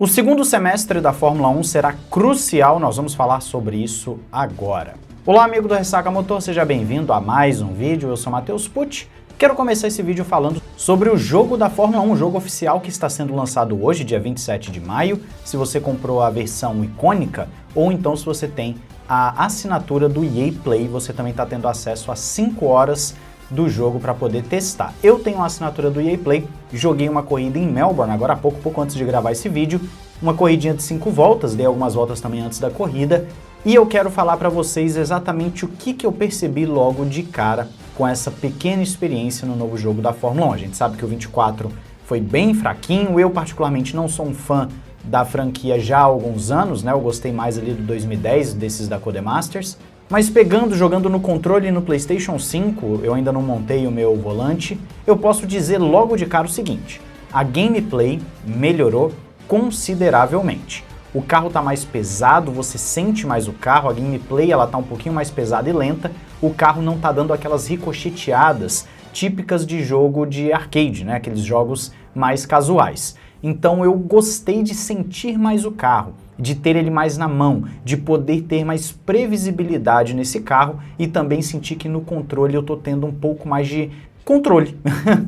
O segundo semestre da Fórmula 1 será crucial, nós vamos falar sobre isso agora. Olá, amigo do Ressaca Motor, seja bem-vindo a mais um vídeo, eu sou Matheus Pucci. Quero começar esse vídeo falando sobre o jogo da Fórmula 1, o jogo oficial que está sendo lançado hoje, dia 27 de maio, se você comprou a versão icônica, ou então se você tem a assinatura do EA Play, você também está tendo acesso a 5 horas do jogo para poder testar. Eu tenho a assinatura do EA Play, joguei uma corrida em Melbourne agora há pouco antes de gravar esse vídeo, uma corridinha de 5 voltas, dei algumas voltas também antes da corrida, e eu quero falar para vocês exatamente o que eu percebi logo de cara com essa pequena experiência no novo jogo da Fórmula 1. A gente sabe que o 24 foi bem fraquinho, eu particularmente não sou um fã da franquia já há alguns anos, né? Eu gostei mais ali do 2010, desses da Codemasters. Mas jogando no controle e no PlayStation 5, eu ainda não montei o meu volante, eu posso dizer logo de cara o seguinte: a gameplay melhorou consideravelmente. O carro está mais pesado, você sente mais o carro, a gameplay ela tá um pouquinho mais pesada e lenta, o carro não tá dando aquelas ricocheteadas típicas de jogo de arcade, né? Aqueles jogos mais casuais. Então eu gostei de sentir mais o carro, de ter ele mais na mão, de poder ter mais previsibilidade nesse carro e também sentir que no controle eu tô tendo um pouco mais de controle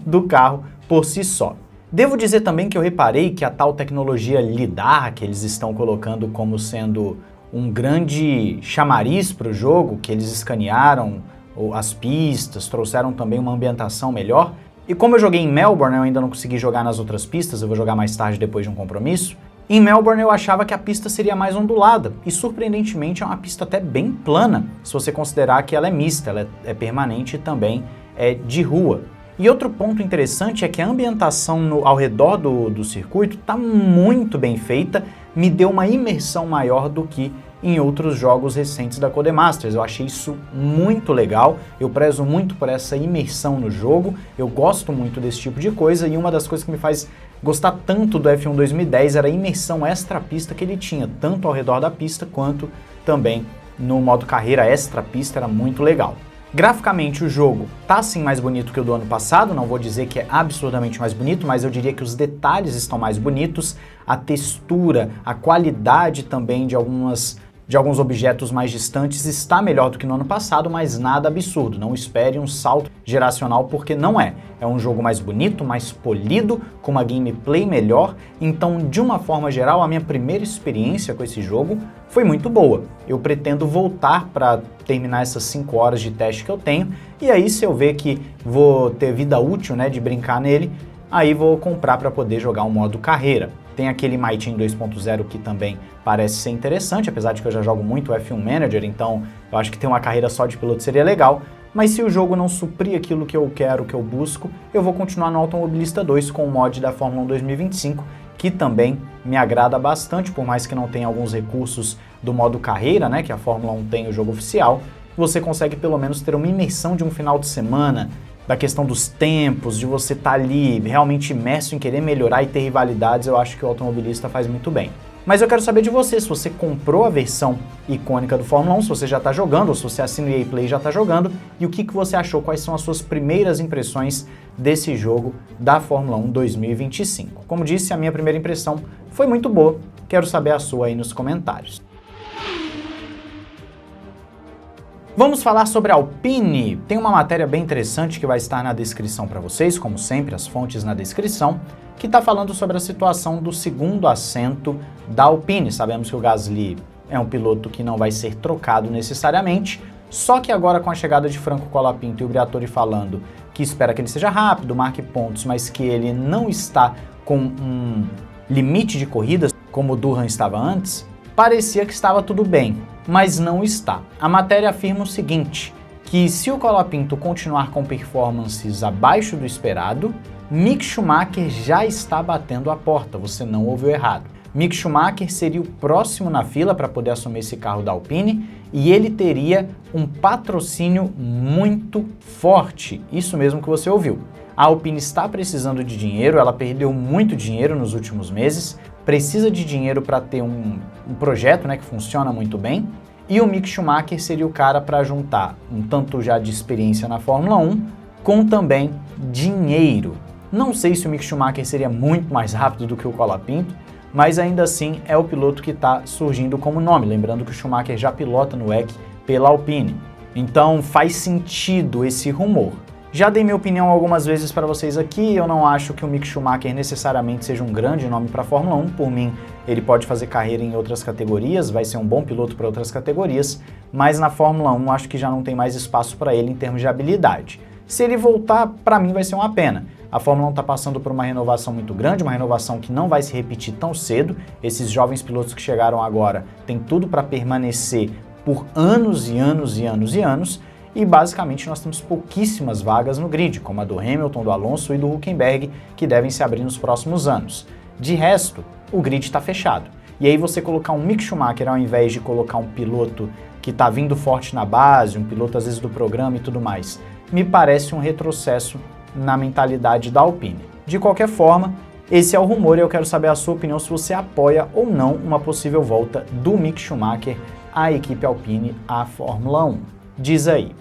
do carro por si só. Devo dizer também que eu reparei que a tal tecnologia LiDAR que eles estão colocando como sendo um grande chamariz para o jogo, que eles escanearam as pistas, trouxeram também uma ambientação melhor. E como eu joguei em Melbourne, eu ainda não consegui jogar nas outras pistas, eu vou jogar mais tarde depois de um compromisso. Em Melbourne eu achava que a pista seria mais ondulada, e surpreendentemente é uma pista até bem plana, se você considerar que ela é mista, ela é permanente e também é de rua. E outro ponto interessante é que a ambientação ao redor do circuito está muito bem feita, me deu uma imersão maior do que em outros jogos recentes da Codemasters. Eu achei isso muito legal, eu prezo muito por essa imersão no jogo, eu gosto muito desse tipo de coisa, e uma das coisas que me faz gostar tanto do F1 2010 era a imersão extra-pista que ele tinha, tanto ao redor da pista quanto também no modo carreira extra-pista, era muito legal. Graficamente o jogo tá sim mais bonito que o do ano passado, não vou dizer que é absurdamente mais bonito, mas eu diria que os detalhes estão mais bonitos, a textura, a qualidade também de alguns objetos mais distantes está melhor do que no ano passado, mas nada absurdo, não espere um salto geracional porque não é. É um jogo mais bonito, mais polido, com uma gameplay melhor, então de uma forma geral a minha primeira experiência com esse jogo foi muito boa. Eu pretendo voltar para terminar essas 5 horas de teste que eu tenho, e aí se eu ver que vou ter vida útil, né, de brincar nele, aí vou comprar para poder jogar um modo carreira. Tem aquele My Team 2.0 que também parece ser interessante, apesar de que eu já jogo muito F1 Manager, então eu acho que ter uma carreira só de piloto seria legal, mas se o jogo não suprir aquilo que eu quero, que eu busco, eu vou continuar no Automobilista 2 com o mod da Fórmula 1 2025, que também me agrada bastante, por mais que não tenha alguns recursos do modo carreira, né, que a Fórmula 1 tem o jogo oficial, você consegue pelo menos ter uma imersão de um final de semana, da questão dos tempos, de você estar ali realmente imerso em querer melhorar e ter rivalidades. Eu acho que o Automobilista faz muito bem. Mas eu quero saber de você, se você comprou a versão icônica do Fórmula 1, se você já está jogando, ou se você assina o EA Play e já está jogando, e o que você achou, quais são as suas primeiras impressões desse jogo da Fórmula 1 2025. Como disse, a minha primeira impressão foi muito boa, quero saber a sua aí nos comentários. Vamos falar sobre a Alpine. Tem uma matéria bem interessante que vai estar na descrição para vocês, como sempre, as fontes na descrição, que está falando sobre a situação do segundo assento da Alpine. Sabemos que o Gasly é um piloto que não vai ser trocado necessariamente, só que agora com a chegada de Franco Colapinto e o Briatore falando que espera que ele seja rápido, marque pontos, mas que ele não está com um limite de corridas, como o Durham estava antes, parecia que estava tudo bem, mas não está. A matéria afirma o seguinte, que se o Colapinto continuar com performances abaixo do esperado, Mick Schumacher já está batendo a porta, você não ouviu errado. Mick Schumacher seria o próximo na fila para poder assumir esse carro da Alpine e ele teria um patrocínio muito forte, isso mesmo que você ouviu. A Alpine está precisando de dinheiro, ela perdeu muito dinheiro nos últimos meses, precisa de dinheiro para ter um projeto, né, que funciona muito bem, e o Mick Schumacher seria o cara para juntar um tanto já de experiência na Fórmula 1 com também dinheiro. Não sei se o Mick Schumacher seria muito mais rápido do que o Colapinto, mas ainda assim é o piloto que está surgindo como nome, lembrando que o Schumacher já pilota no WEC pela Alpine. Então faz sentido esse rumor. Já dei minha opinião algumas vezes para vocês aqui, eu não acho que o Mick Schumacher necessariamente seja um grande nome para a Fórmula 1, por mim ele pode fazer carreira em outras categorias, vai ser um bom piloto para outras categorias, mas na Fórmula 1 acho que já não tem mais espaço para ele em termos de habilidade. Se ele voltar, para mim vai ser uma pena. A Fórmula 1 está passando por uma renovação muito grande, uma renovação que não vai se repetir tão cedo. Esses jovens pilotos que chegaram agora têm tudo para permanecer por anos e anos e anos e anos, e basicamente nós temos pouquíssimas vagas no grid, como a do Hamilton, do Alonso e do Hülkenberg, que devem se abrir nos próximos anos. De resto, o grid está fechado. E aí você colocar um Mick Schumacher ao invés de colocar um piloto que está vindo forte na base, um piloto às vezes do programa e tudo mais, me parece um retrocesso na mentalidade da Alpine. De qualquer forma, esse é o rumor e eu quero saber a sua opinião se você apoia ou não uma possível volta do Mick Schumacher à equipe Alpine à Fórmula 1. Diz aí.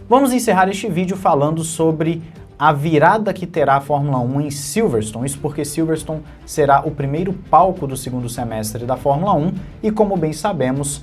Vamos encerrar este vídeo falando sobre a virada que terá a Fórmula 1 em Silverstone, isso porque Silverstone será o primeiro palco do segundo semestre da Fórmula 1 e, como bem sabemos,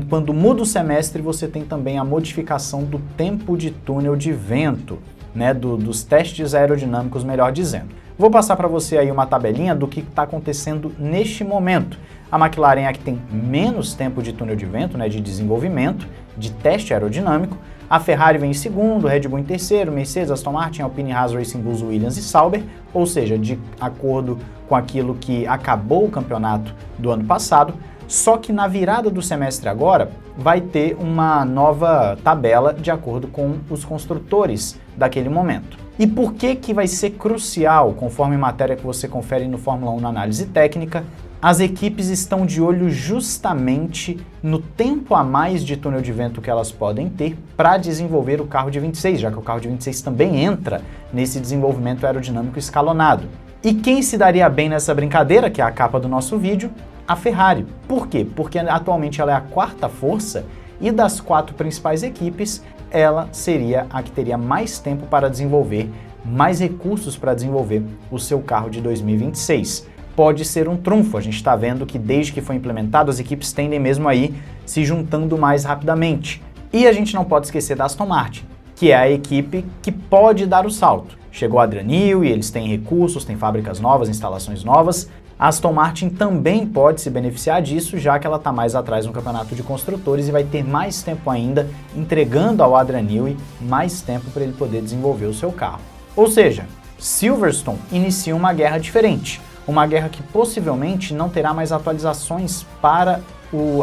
quando muda o semestre você tem também a modificação do tempo de túnel de vento, né, dos testes aerodinâmicos, melhor dizendo. Vou passar para você aí uma tabelinha do que está acontecendo neste momento. A McLaren é a que tem menos tempo de túnel de vento, né, de desenvolvimento, de teste aerodinâmico. A Ferrari vem em segundo, Red Bull em terceiro, Mercedes, Aston Martin, Alpine, Haas, Racing Bulls, Williams e Sauber, ou seja, de acordo com aquilo que acabou o campeonato do ano passado. Só que na virada do semestre agora vai ter uma nova tabela de acordo com os construtores daquele momento. E por que que vai ser crucial, conforme matéria que você confere no Fórmula 1 na análise técnica, as equipes estão de olho justamente no tempo a mais de túnel de vento que elas podem ter para desenvolver o carro de 26, já que o carro de 26 também entra nesse desenvolvimento aerodinâmico escalonado. E quem se daria bem nessa brincadeira, que é a capa do nosso vídeo? A Ferrari. Por quê? Porque atualmente ela é a quarta força e das quatro principais equipes, ela seria a que teria mais tempo para desenvolver, mais recursos para desenvolver o seu carro de 2026. Pode ser um trunfo, a gente está vendo que desde que foi implementado as equipes tendem mesmo aí se juntando mais rapidamente. E a gente não pode esquecer da Aston Martin, que é a equipe que pode dar o salto. Chegou a Adrian Newey, eles têm recursos, têm fábricas novas, instalações novas. A Aston Martin também pode se beneficiar disso, já que ela está mais atrás no campeonato de construtores e vai ter mais tempo ainda, entregando ao Adrian Newey mais tempo para ele poder desenvolver o seu carro. Ou seja, Silverstone inicia uma guerra diferente, uma guerra que possivelmente não terá mais atualizações para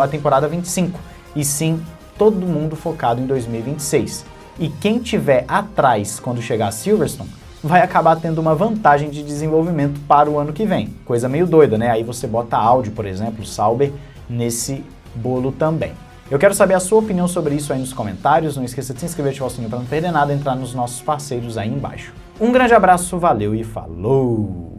a temporada 25, e sim todo mundo focado em 2026. E quem tiver atrás quando chegar a Silverstone vai acabar tendo uma vantagem de desenvolvimento para o ano que vem. Coisa meio doida, né? Aí você bota a Audi, por exemplo, Sauber, nesse bolo também. Eu quero saber a sua opinião sobre isso aí nos comentários. Não esqueça de se inscrever e ativar o sininho para não perder nada, entrar nos nossos parceiros aí embaixo. Um grande abraço, valeu e falou!